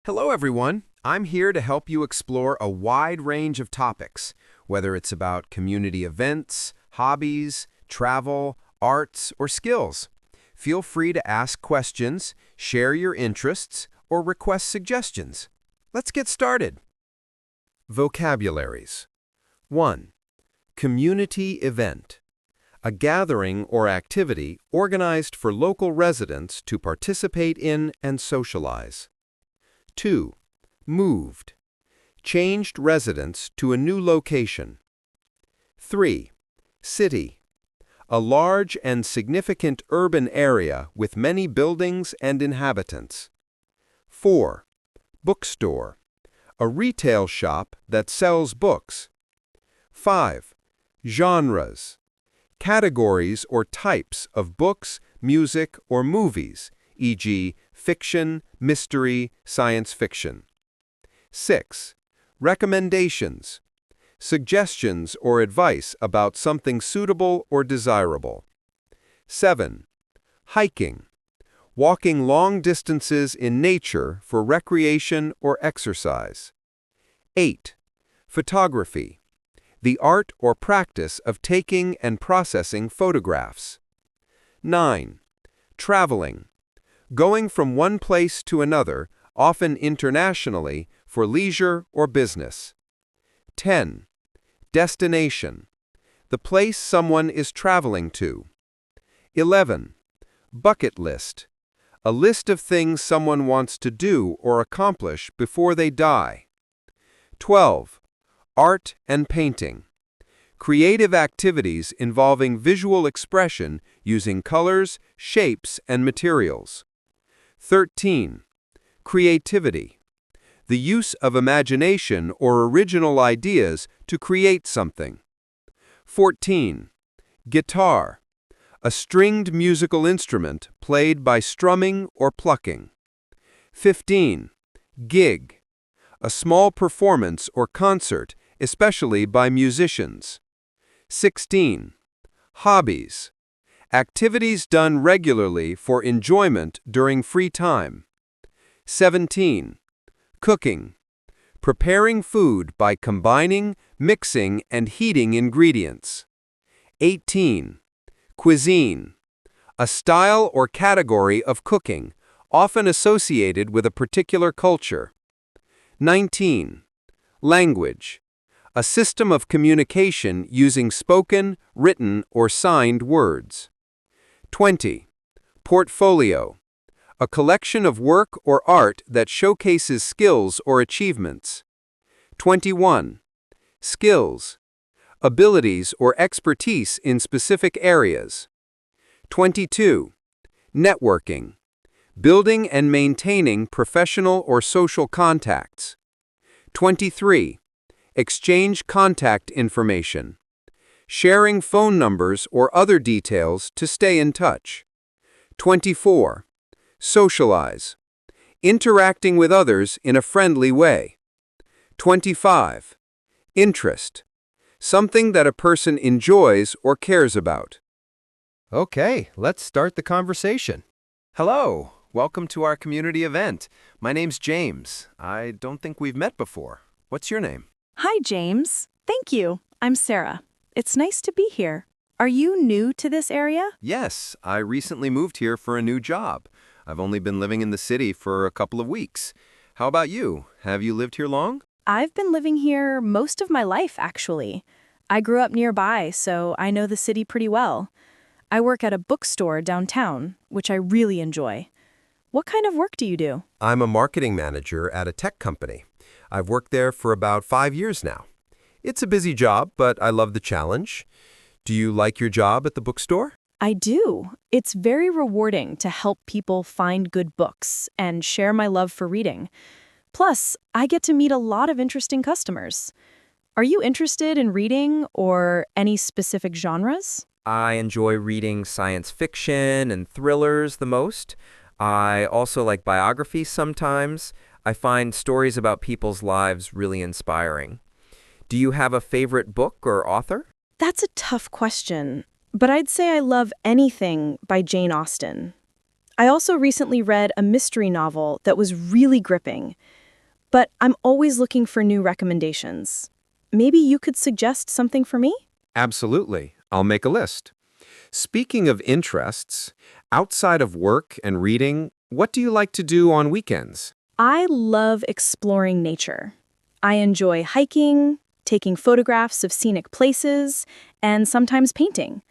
Hello, everyone. I'm here to help you explore a wide range of topics, whether it's about community events, hobbies, travel, arts, or skills. Feel free to ask questions, share your interests, or request suggestions. Let's get started. Vocabularies. 1. Community event. A gathering or activity organized for local residents to participate in and socialize. 2. Moved. Changed residence to a new location. 3. City. A large and significant urban area with many buildings and inhabitants. 4. Bookstore. A retail shop that sells books. 5. Genres. Categories or types of books, music, or movies, e.g., fiction, mystery, science fiction. 6. Recommendations. Suggestions or advice about something suitable or desirable. 7. Hiking. Walking long distances in nature for recreation or exercise. 8. Photography. The art or practice of taking and processing photographs. 9. Traveling. Going from one place to another, often internationally, for leisure or business. 10. Destination. The place someone is traveling to. 11. Bucket list. A list of things someone wants to do or accomplish before they die. 12. Art and painting. Creative activities involving visual expression using colors, shapes, and materials. 13. Creativity. The use of imagination or original ideas to create something. 14. Guitar. A stringed musical instrument played by strumming or plucking. 15. Gig. A small performance or concert, especially by musicians. 16. Hobbies. Activities done regularly for enjoyment during free time. 17. Cooking. Preparing food by combining, mixing, and heating ingredients. 18. Cuisine. A style or category of cooking, often associated with a particular culture. 19. Language. A system of communication using spoken, written, or signed words. 20. Portfolio. A collection of work or art that showcases skills or achievements. 21. Skills. Abilities or expertise in specific areas. 22. Networking. Building and maintaining professional or social contacts. 23. Exchange contact information. Sharing phone numbers or other details to stay in touch. 24. Socialize. Interacting with others in a friendly way. 25. Interest. Something that a person enjoys or cares about. Okay, let's start the conversation. Hello, welcome to our community event. My name's James. I don't think we've met before. What's your name? Hi, James. Thank you. I'm Sarah. It's nice to be here. Are you new to this area? Yes, I recently moved here for a new job. I've only been living in the city for a couple of weeks. How about you? Have you lived here long? I've been living here most of my life, actually. I grew up nearby, so I know the city pretty well. I work at a bookstore downtown, which I really enjoy. What kind of work do you do? I'm a marketing manager at a tech company. I've worked there for about 5 years now. It's a busy job, but I love the challenge. Do you like your job at the bookstore? I do. It's very rewarding to help people find good books and share my love for reading. Plus, I get to meet a lot of interesting customers. Are you interested in reading or any specific genres? I enjoy reading science fiction and thrillers the most. I also like biographies sometimes. I find stories about people's lives really inspiring. Do you have a favorite book or author? That's a tough question, but I'd say I love anything by Jane Austen. I also recently read a mystery novel that was really gripping. but I'm always looking for new recommendations. Maybe you could suggest something for me? Absolutely. I'll make a list. Speaking of interests, outside of work and reading, what do you like to do on weekends? I love exploring nature. I enjoy hiking, taking photographs of scenic places, and sometimes painting.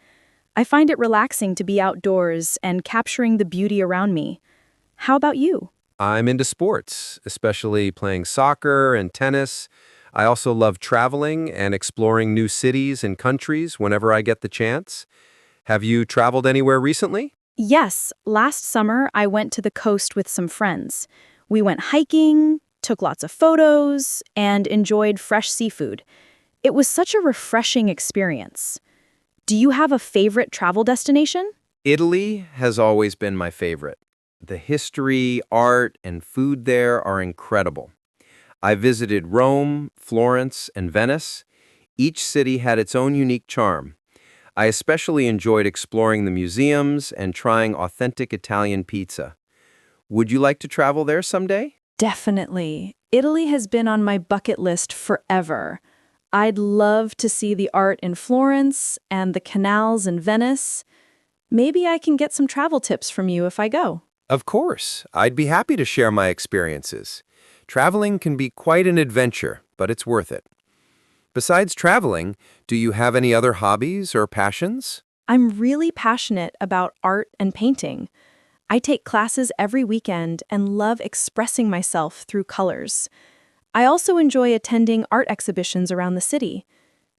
I find it relaxing to be outdoors and capturing the beauty around me. How about you? I'm into sports, especially playing soccer and tennis. I also love traveling and exploring new cities and countries whenever I get the chance. Have you traveled anywhere recently? Yes, last summer I went to the coast with some friends. We went hiking, took lots of photos, and enjoyed fresh seafood. It was such a refreshing experience. Do you have a favorite travel destination? Italy has always been my favorite. The history, art, and food there are incredible. I visited Rome, Florence, and Venice. Each city had its own unique charm. I especially enjoyed exploring the museums and trying authentic Italian pizza. Would you like to travel there someday? Definitely. Italy has been on my bucket list forever. I'd love to see the art in Florence and the canals in Venice. Maybe I can get some travel tips from you if I go. Of course. I'd be happy to share my experiences. Traveling can be quite an adventure, but it's worth it. Besides traveling, do you have any other hobbies or passions? I'm really passionate about art and painting. I take classes every weekend and love expressing myself through colors. I also enjoy attending art exhibitions around the city.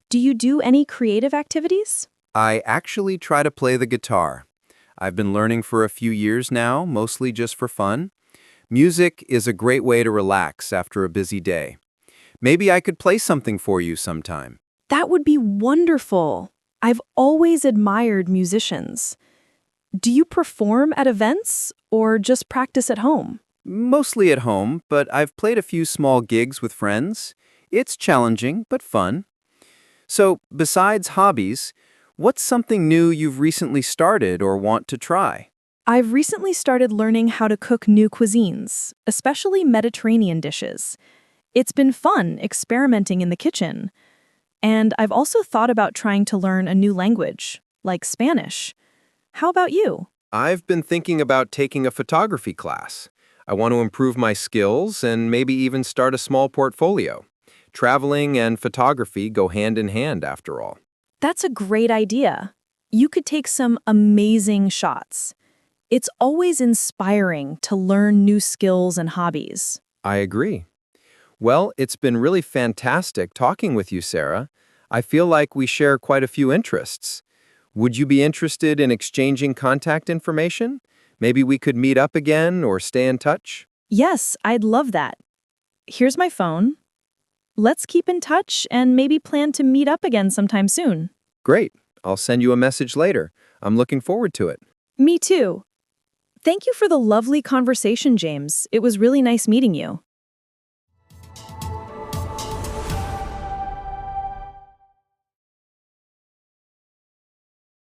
Do you do any creative activities? I actually try to play the guitar. I've been learning for a few years now, mostly just for fun. Music is a great way to relax after a busy day. Maybe I could play something for you sometime. That would be wonderful. I've always admired musicians. Do you perform at events or just practice at home? Mostly at home, but I've played a few small gigs with friends. It's challenging, but fun. So, besides hobbies, what's something new you've recently started or want to try? I've recently started learning how to cook new cuisines, especially Mediterranean dishes. It's been fun experimenting in the kitchen. And I've also thought about trying to learn a new language, like Spanish. How about you? I've been thinking about taking a photography class. I want to improve my skills and maybe even start a small portfolio. Traveling and photography go hand in hand, after all. That's a great idea. You could take some amazing shots. It's always inspiring to learn new skills and hobbies. I agree. Well, it's been really fantastic talking with you, Sarah. I feel like we share quite a few interests. Would you be interested in exchanging contact information? Maybe we could meet up again or stay in touch? Yes, I'd love that. Here's my phone. Let's keep in touch and maybe plan to meet up again sometime soon. Great. I'll send you a message later. I'm looking forward to it. Me too. Thank you for the lovely conversation, James. It was really nice meeting you.